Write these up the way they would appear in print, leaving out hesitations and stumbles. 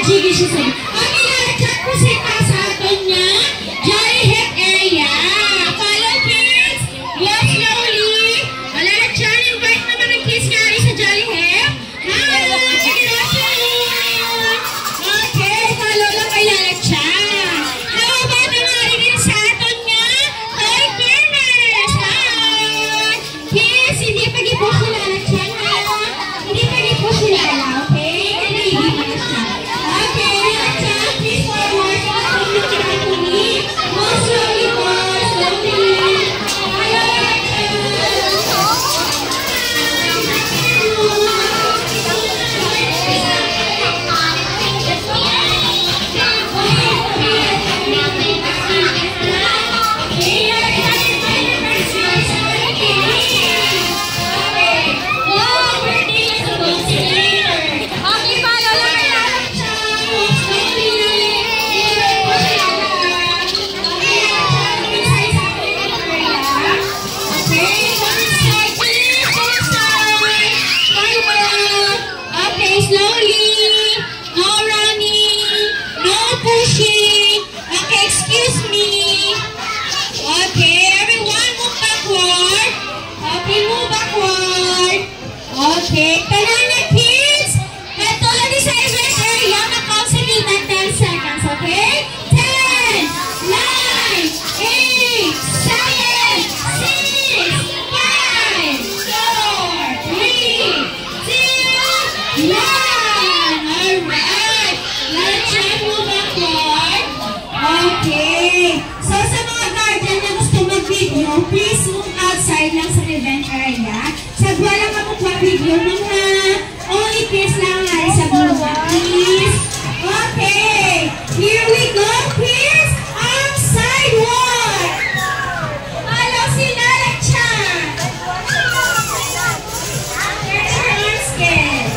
Sige siya sabi. Okay, lalagyan ko sila sa atin niya. Jolly Hip area. Follow kids. Walk slowly. Lalagyan, invite naman ang kids nga sa Jolly Hip. Hi! Okay, follow lang kay lalagyan. How about ang naringin sa atin niya? Toy Fairness. Hi! Kids, hindi pag-ipo si lalagyan ha. Hindi pag-ipo si lala, okay? Hindi mo na siya. Okay, lalagyan, please forward. More slowly, more slowly. Okay, kaya na kids, katulad din sa event area, makausapin ng 10 seconds, okay? 10, 9, 8, 7, 6, 5, 4, 3, 2, 1. Alright, let's move backward. Okay, so sa mga guardian na gusto mag-video, please move outside lang sa event area. Sagwa lang ako video mga only kids lang nga sa buwan, please. Okay, here we go, please. Outside walk. Follow si Lalachan. There's your arm skin.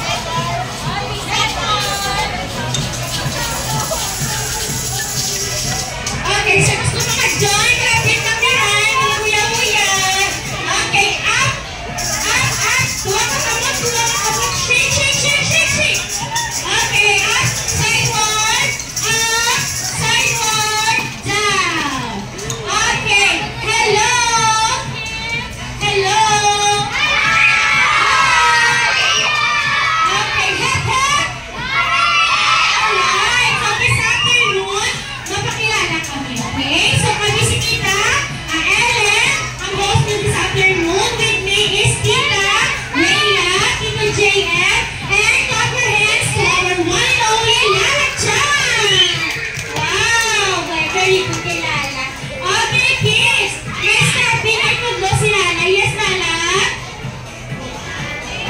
Okay, so gusto mo mag-join? Kapit na behind, mga kuya-kuya. Okay, up. Shake, shake, shake, shake, shake. Okay, up, sideward, down. Okay, hello. Hello. Okay, hep, hep. Alright, so this afternoon, mapakilala kami, okay? So kami si Tita, Ellen, ang host nyo this afternoon. With me is Tita JF, and clap your hands to our one and only Lalachan! Wow! Very good kay Lala. Okay, kids! Yes, stepping ay paglo si Lala. Yes, Lala?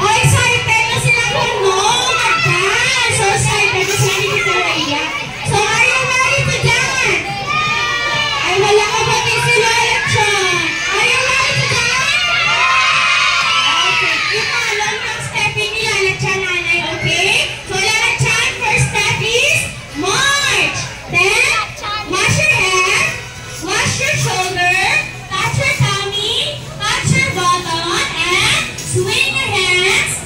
Oh, excited na sila kung no! Magdaan! So excited na sila ni Tita Rhea. So, are you ready to dance? Ay, wala ka ba si Lalachan? Are you ready to dance? Okay, ipalang ng stepping ni Lalachan, nanay, okay? So, Lalachan, first step is march. Then, wash your head, wash your shoulder, touch your tummy, touch your bottom, and swing your hands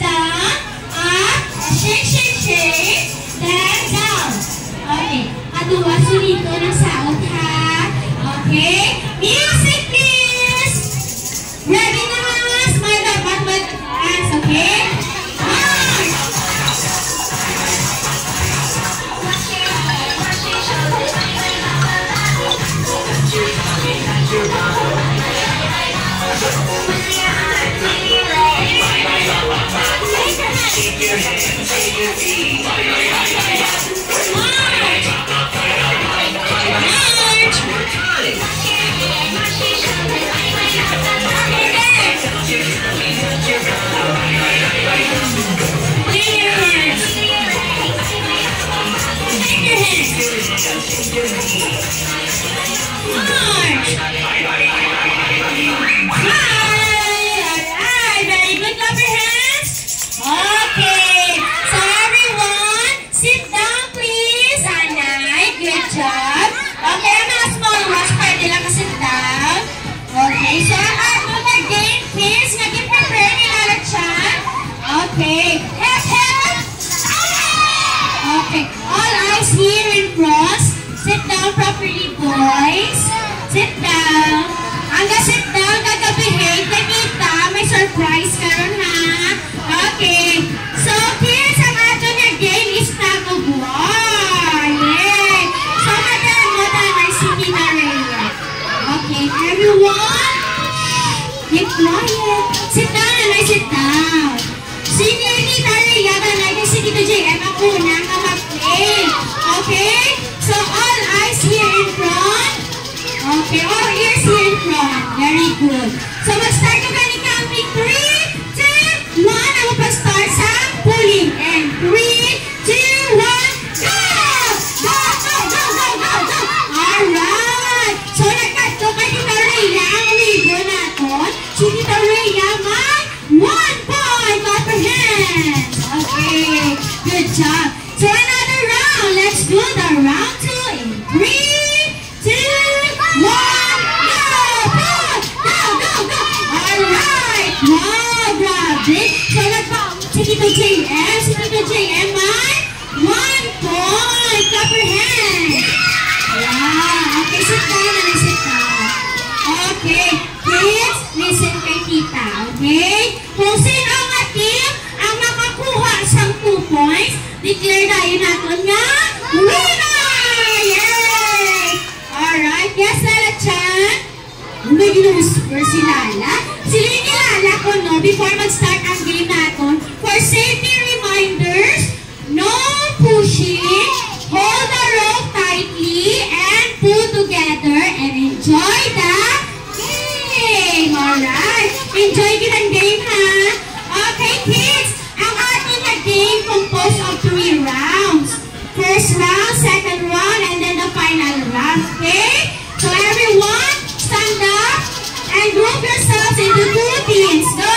down, up, shake, shake, shake, then down. Okay, aduwa, sunito ng saot, ha? Okay, music, please! Ready na mga smile dapat mag-dance, okay? March! Shake your hands, shake your feet. March! Very good, clap your hands. Okay, so everyone, sit down please. Anay, good job. Okay, mga small ones, pwede lang sit down. Okay, so ang mag-game please, naging prepare ni Lalachan. Okay, hep hep. down properly, boys. Sit down. Hanggang sit down, kagabihig. Nakita, may surprise karon ha. Okay. So, kids, ang ato na game is tag of war. Yay! So, madam mo may City na Rhea. Okay, everyone. Keep quiet. Sit down, Nanay, sit down. Senior ni Rhea, Nanay, kasi dito JM, ako na ka mag-play. Okay? So, all eyes here in front. Okay, all ears here in front. Very good. So, mag-start ko gani kami. 3, 2, 1. Ako pa-start sa pulling. And 3, 2, 1, go! Go, go, go, go, go, go! Alright! So, nagkato ka ni Rhea. Ang ligo natin. Si Tita Rhea, may 1 point. Clap your hands. Okay. Good job. So, another round. Let's do the round 2 in 3, 2, 1, go! Go! Go! Go! Go! Alright! Wow! Grabe! So, si Tito JM. Si Tito JM ay 1 point! Clap your hands! Wow! Okay, sit down na sit down. Okay. Kids, listen kay Tita. Okay? Kung sino ang team ang makakuha sa 2 points, declare na yun natin nga winner! Yay! Alright, yes, Lala Chan. May ginusper si Lala. Sila yung Lala ko, no, before mag-start ang game natin, for safety reminders, no pushing, hold the rope tightly, and pull together, and enjoy the game! Alright, enjoy kitang game, ha? Okay, kids, ang ating na game composed of 3 rounds. First round, second round, and then the final round, okay? So everyone, stand up and group yourselves into 2 teams. Go!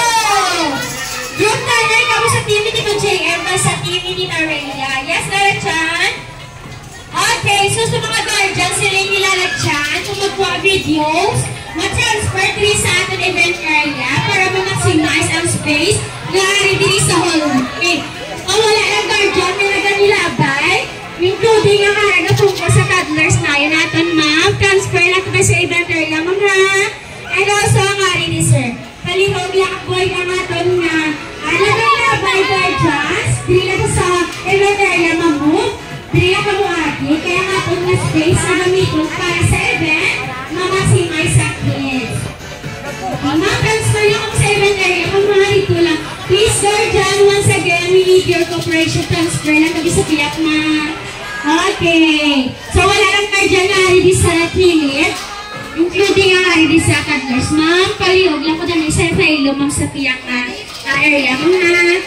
Group tayo kami sa team ni Tito JM na sa team ni Tita Rhea. Yes, Lala Chan? Okay, so sa mga guardians, sila yung Lala Chan, kung magkuha videos, ma-transfer 3 sa ating event area para ma-maximize ang space na diri sa hallway. Kung wala ng guardian, may naganilabay, including ang haraga tungkol sa toddlers na yun natin, ma'am. Transfer na ito sa event area, ma'am, ha? And also, ang hari ni sir. Kalihog lang boy ang aton na naganilabay guardians. Dili na sa event area, ma'am, dili na kamuagi. Kaya nga itong na space na gamitin para sa event, ma-maximize sa kids. Ma'am, transfer lang ako sa event area, ma'am, dito lang. Please, guardian, once again, we need your cooperation. Transfer lang kami sa piyak na. Okay. So, wala lang guardian na hari sa kilit. Including ang hari sa toddlers. Ma'am, palihog lang ko dami sa ilo, ma'am, sa piyak na area, ma'am, ha?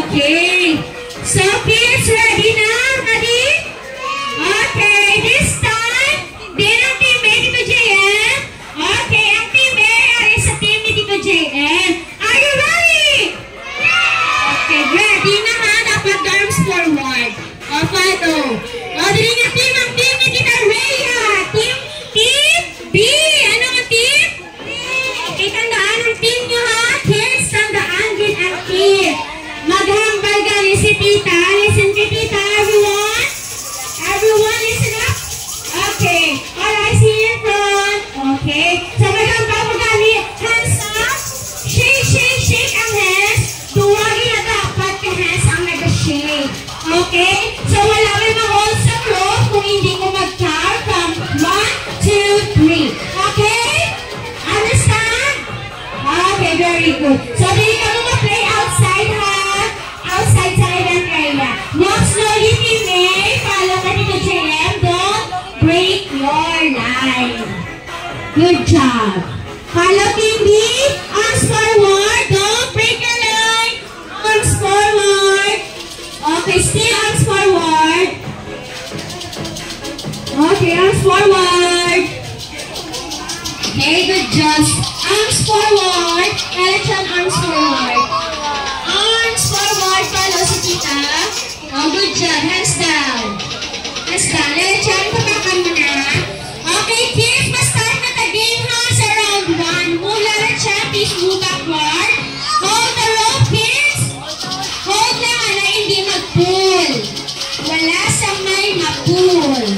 Okay. So, kids, ready na? Ready? Okay. This time, din ang teammate Tito JM. Okay. Ang teammate ay sa team ni Tito JM. Are you ready? Okay. Ready na ha? Dapat arms forward. O, follow. O, dili nga team ang team ni Tita Rhea. Team B. Ano ang team? Okay. Tandaan ang team nyo ha. Kids, tandaan din ang team. Maghambal gani si Tita. Listen kay Tita, everyone. Everyone, listen up. Okay. Alright, see you in front. Okay. So, maghambal mo gani. Hands up. Shake, shake, shake ang hands. Tuwagi na dapat ka hands ang nag-shake. Okay? So, wala may ma-hold sa rope kung hindi ko mag-count from 1, 2, 3. Okay? Understand? Okay, very good. So, dili ka mo ma-play outside, ha? Outside sa event area. Walk slowly, teammate. Follow ka Tito JM. Don't break your line. Good job. Follow team B. Arms forward. Don't break your line. Arms forward. Okay, still arms forward. Okay, arms forward. Okay, good job. Arms forward. Election arms forward. Arms forward. Follow si Tita. Oh, good job. Hands down. Hands down. Election, papakan mo na. Okay, kids, ma-start na the game ha sa round 1. Mula na siya, please move backward. Hold the rope, kids. Hold lang na hindi mag-pull. Wala sa may ma-pull.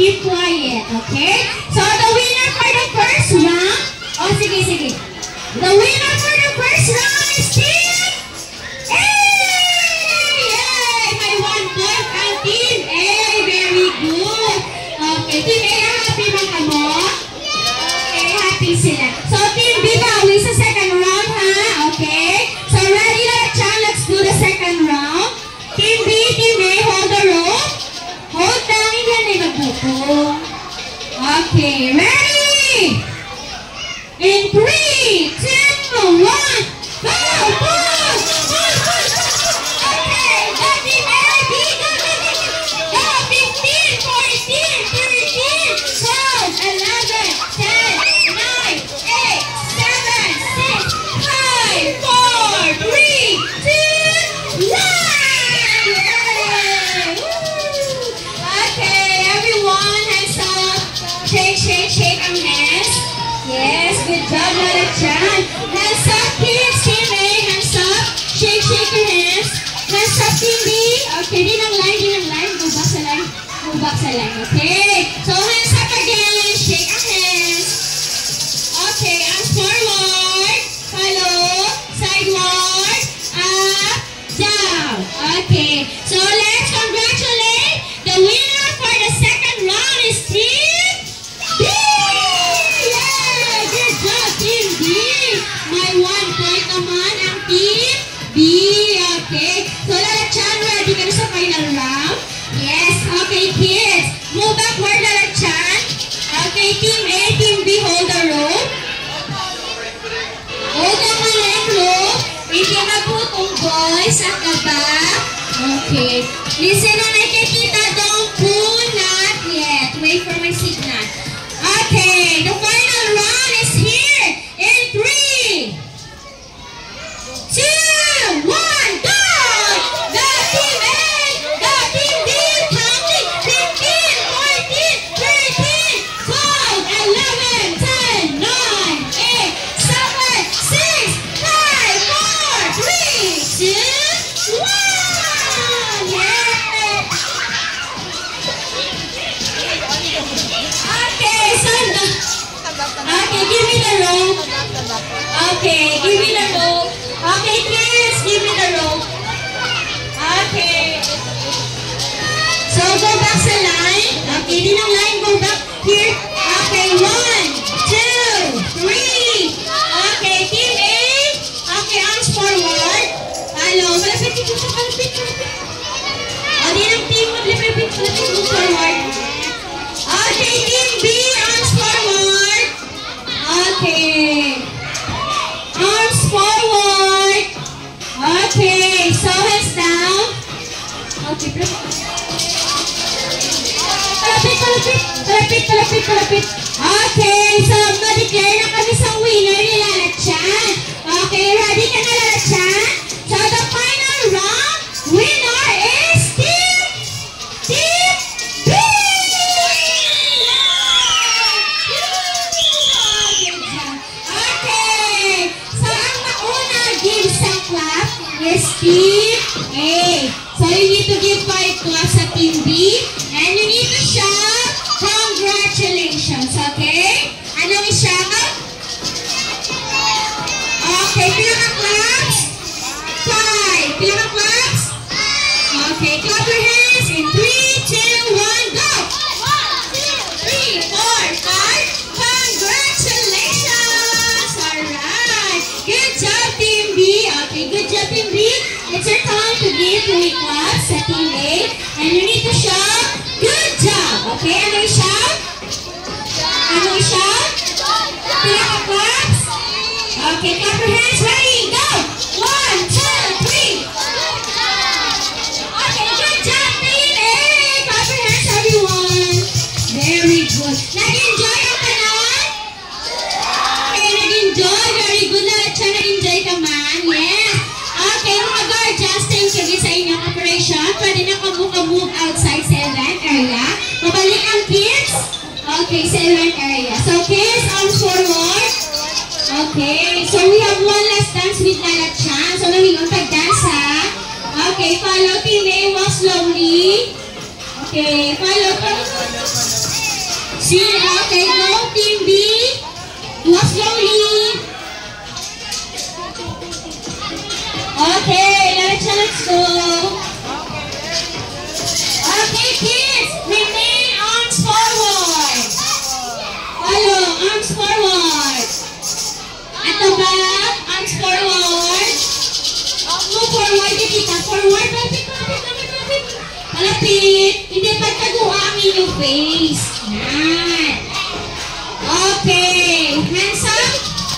keep quiet, okay? So the winner for the first round, oh sige, sige. The winner for the first round is Team A! Yay! May 1 point ang Team A. Very good. Okay, Team A, happy ba kamo? Okay, happy sila. So Team B, bawi sa second round ha? Okay? So ready na chan, let's do the second round. Team B, Team A, hold the rope. Hold down, yan ay magbukong. Okay, ready? In 3, 2, 1, go! Push! Push! Push! Okay, go Team A, B, go! Go! 15, 14, 13, 12, 11, 10, 9, 8, 7, 6, 5, 4, 3, 2, 1! Yay! Okay, everyone, hands up. Shake, shake, shake ang hands. Yes, good job, Lola Chan. Hands up, kids. Team A, hands up. Shake, shake your hands. Hands up, Team B. Okay, din ang line, din ang line. Go back sa line. Go back sa line, okay? So, hands up again. Shake our hands. Okay, arms forward. Follow. Sideward. Up. Down. Okay, so let's congratulate the winner for the second round is Team B! Yay! Good job, Team B! May 1 point naman ang Team B. Okay, so Lola Chan, ready ka na sa final round? Yes, okay kids. Move backward, Lola Chan. Okay, Team A, Team B, hold the rope. Hold the maling rope. Hindi maputong boys at the back. Okay. Listen na nakikita, don't pull, not yet. Wait for my signal. Okay, the final round is here in 3, 2, 1, go! The Team A, the Team B, counting 15, 14, 13, 12, 11, 10, 9, 8, 7, 6, 5, 4, 3, 2, 1! Yeah! Okay, so okay, give me the rope. Okay, give me the rope. Okay, kids, give me the rope. Okay. So go back sa line. Okay, din ang line, go back here. Okay, 1, 2, 3. Okay, Team A. Okay, arms forward. Hello, malapit dito sa malapit. O, din ang team mo, malapit go forward. Okay, Team B, arms forward. Okay. Arms forward. Okay, so hands down. Okay, palapit. Okay, so ma-declare na kami sa winner ni Lola Chan. Okay, ready ka na, Lola Chan? So the final round, winner is Team B! Okay, so ang mauna give sa clap is Team A. So you need to give 5 claps sa Team B and you need to shout congratulations, okay? Anong i-shout? Okay, pilang ang claps? 5. Pilang ang claps? Okay, clap your hands in 3, 2, 1, go! 1, 2, 3, 4, 5. Congratulations! Alright. Good job, Team B. Okay, good job, Team B. It's your time to give 3 claps sa Team A. And you need to shout, good job! Okay, ano i-shout? Ano i-shout? Pilang ang claps? Okay, clap your hands. Ready, go! 1, 2, 3. Okay, good job, Team A! Clap your hands, everyone. Very good. Nag-enjoy ka man? Okay, nag-enjoy. Very good. Lahat siya nag-enjoy ka man. Yes. Okay, mga guardians, thank you sa inyong operation. Pwede na move outside sa event area. Pabalik ang kids. Okay, sa event area. So, kids, arms forward. Okay, so we have one last dance with Lola Chan. So, namingon pag-dance ha. Okay, follow Team A, walk slowly. Okay, follow. Okay, go Team B. Walk slowly. Okay, let's go. Okay, kids, remain arms forward. Follow, arms forward. At the back, arms forward. Move forward, kita. Forward, lapit. Malapit. Hindi pagkaguha ang inyong face. Yan. Okay, hands up,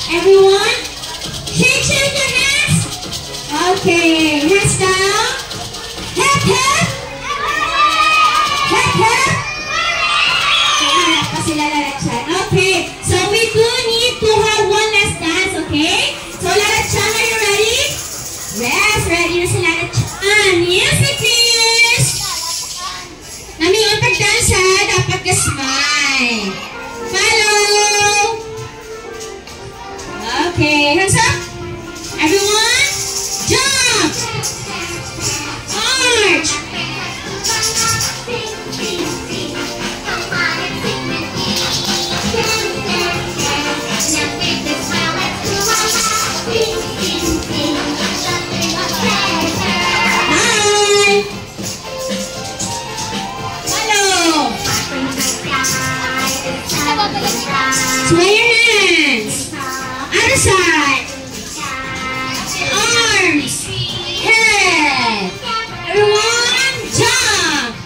everyone. Shake your hands. Okay, hands down. Hep, hep. Hep, hep. Kaya pa sila lalaksyan. Okay, so we do need to have one last dance, okay? So lalaksyan, are you ready? Yes, ready na sila lalaksyan. Music please. Namingon pag-dance ha, dapat ka-smile. Follow. Okay, hands up. Everyone, jump. March. Sway your hands. Other side. Arms. Head. Everyone, jump.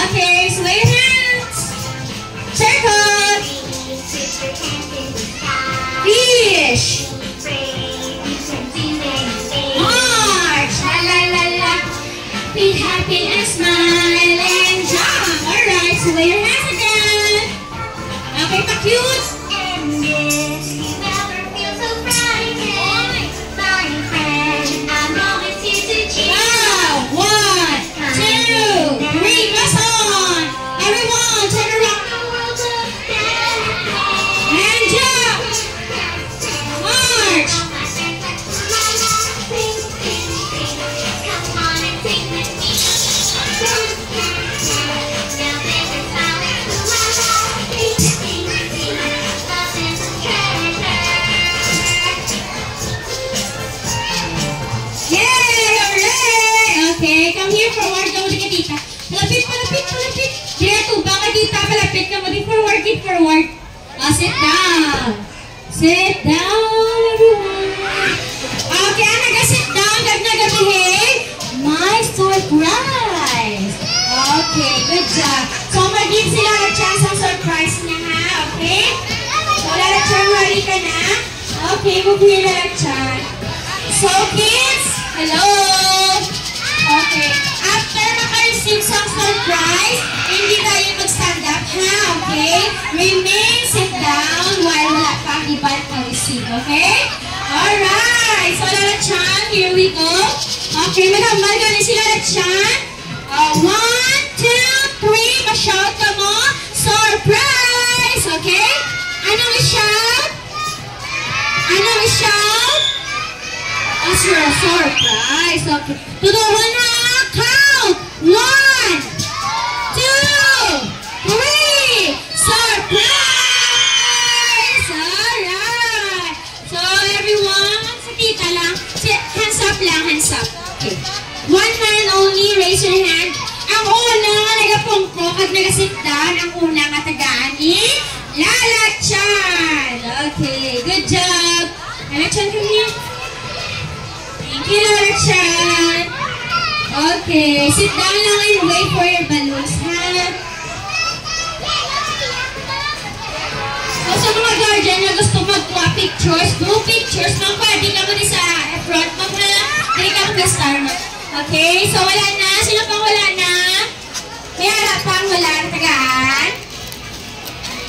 Okay, sway your hands. Circle. Fish. March. La la la la. Be happy and smile and jump. Alright, sway your hands again. Okay, pa-cute. Okay, come here forward, go to Tita. Malapit. Direto, baka Tita, malapit ka mo. Get forward. Sit down. Sit down, everyone. Okay, ang nag-sit down, nag-behave. My surprise. Okay, good job. So, mag-give sila ang chance ang surprise niya, ha? Okay? So, Lalachan, ready ka na? Okay, move here, Lalachan. So, kids, hello. Okay. After maka-receive some surprise, hindi tayo mag-stand up, ha? Okay? Remain sit down while wala pang iba na-receive, okay? Alright! So, Lalachan, here we go. Okay, maghambal ka na si Lalachan. 1, 2, 3, ma-shout ka mo. Surprise! Okay? Anong i-shout? As your surprise. Okay. To the one na count. 1, 2, 3. Surprise! Alright. So everyone, sa tita lang. Hands up lang, hands up. Okay. One hand only, raise your hand. Ang una nga nagapungkok at nagasit down. Ang una nga tagaan ni Lalachan. Okay, good job. Lalachan, come here. Thank you, Lalachan. Okay, sit down lang and wait for your balloons, ha? So, sa mga guardian na gusto magkuha pictures, do pictures. Mga pwede ka mo sa front. Hindi ka mo star mo. Okay, so wala na. Sino pang wala na? May harap pang wala na tagaan.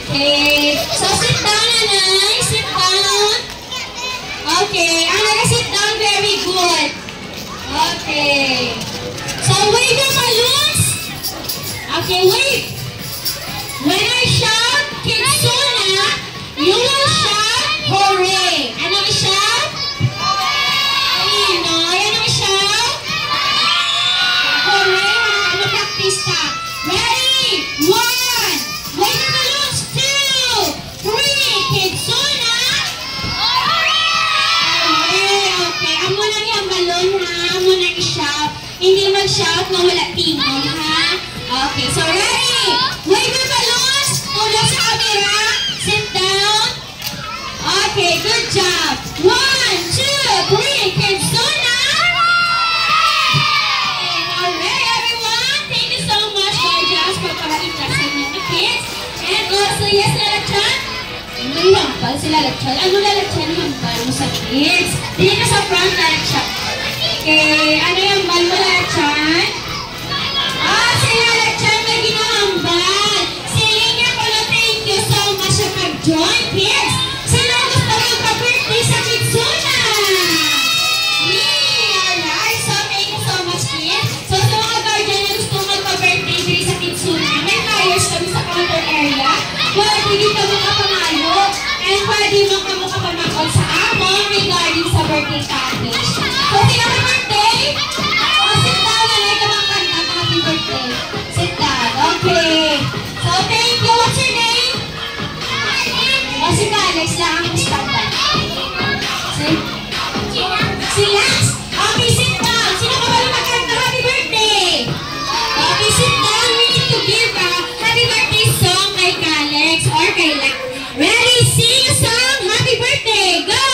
Okay, so sit down, nanay. Sit down. Okay, ang nag-sit down, very good. Okay. So, wave your balloons. Okay, wave. When I shout, Kidsuna, you will shout, hooray. Ano i-shout? Pinoy, ano i-shout? Hooray, ha? Ano practice ka? Ready? 1. Wave your balloons. nga wala tingog, ha? Okay, so ready? Wave your balloons. Tulog sa camera. Sit down. Okay, good job. 1, 2, 3. Kidsuna. Alright, everyone. Thank you so much, gorgeous, for pag-interested niyo the kids. And also, yes, Lalachan. May hambal si Lalachan. Ano Lalachan hambal mo sa kids? Dili ka sa front, Lalachan. Okay, ano yung hambal mo, Lalachan? Si Lalachan may ginahambal. Si Linya ko na thank you so much sa pag-join, kids. Sino gusto magpa-birthday sa Kidsuna? Me! Alright, so thank you so much, kids. So sa mga guardian na gusto magpa-birthday dito sa Kidsuna, may flyers kami sa counter area. Pwede dito makapangayo. And pwede makamakapamakaw sa amon regarding sa birthday package. So sino may birthday? Sit down na lang ka mga kanta. Happy birthday. Sit down. Okay. So thank you. What's your name? Si Alex lang ang standard. Si Lance? Okay, sit down. Sino ka ba yung magkanta? Happy birthday! Okay, sit down. We need to give a happy birthday song kay Alex or kay Lance. Ready? Sing a song. Happy birthday. Go!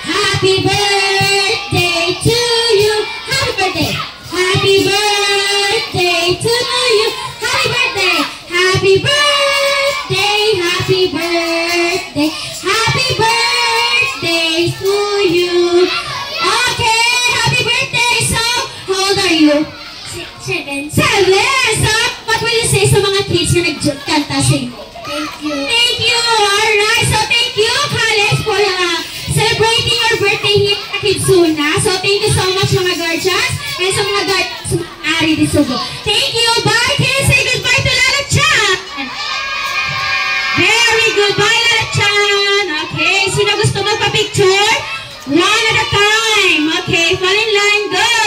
Happy birthday to you. Happy birthday. Happy birthday to you. Happy birthday. Happy birthday. Happy birthday. Happy birthday to you. Okay, happy birthday. So, how old are you? 7. So, what will you say sa mga kids na nagkanta sa inyo? Thank you. Thank you. Alright, so thank you, Alex, for celebrating your birthday here at Kidsuna. So, thank you so much, mga guardians, and sa mga guardians sa mga ari di Sugo. Thank you. Bye, kids. Say goodbye to Lalachan. Very good. Bye, Lalachan. Okay, sino gusto magpa-picture? One at a time. Okay, fall in line. Go.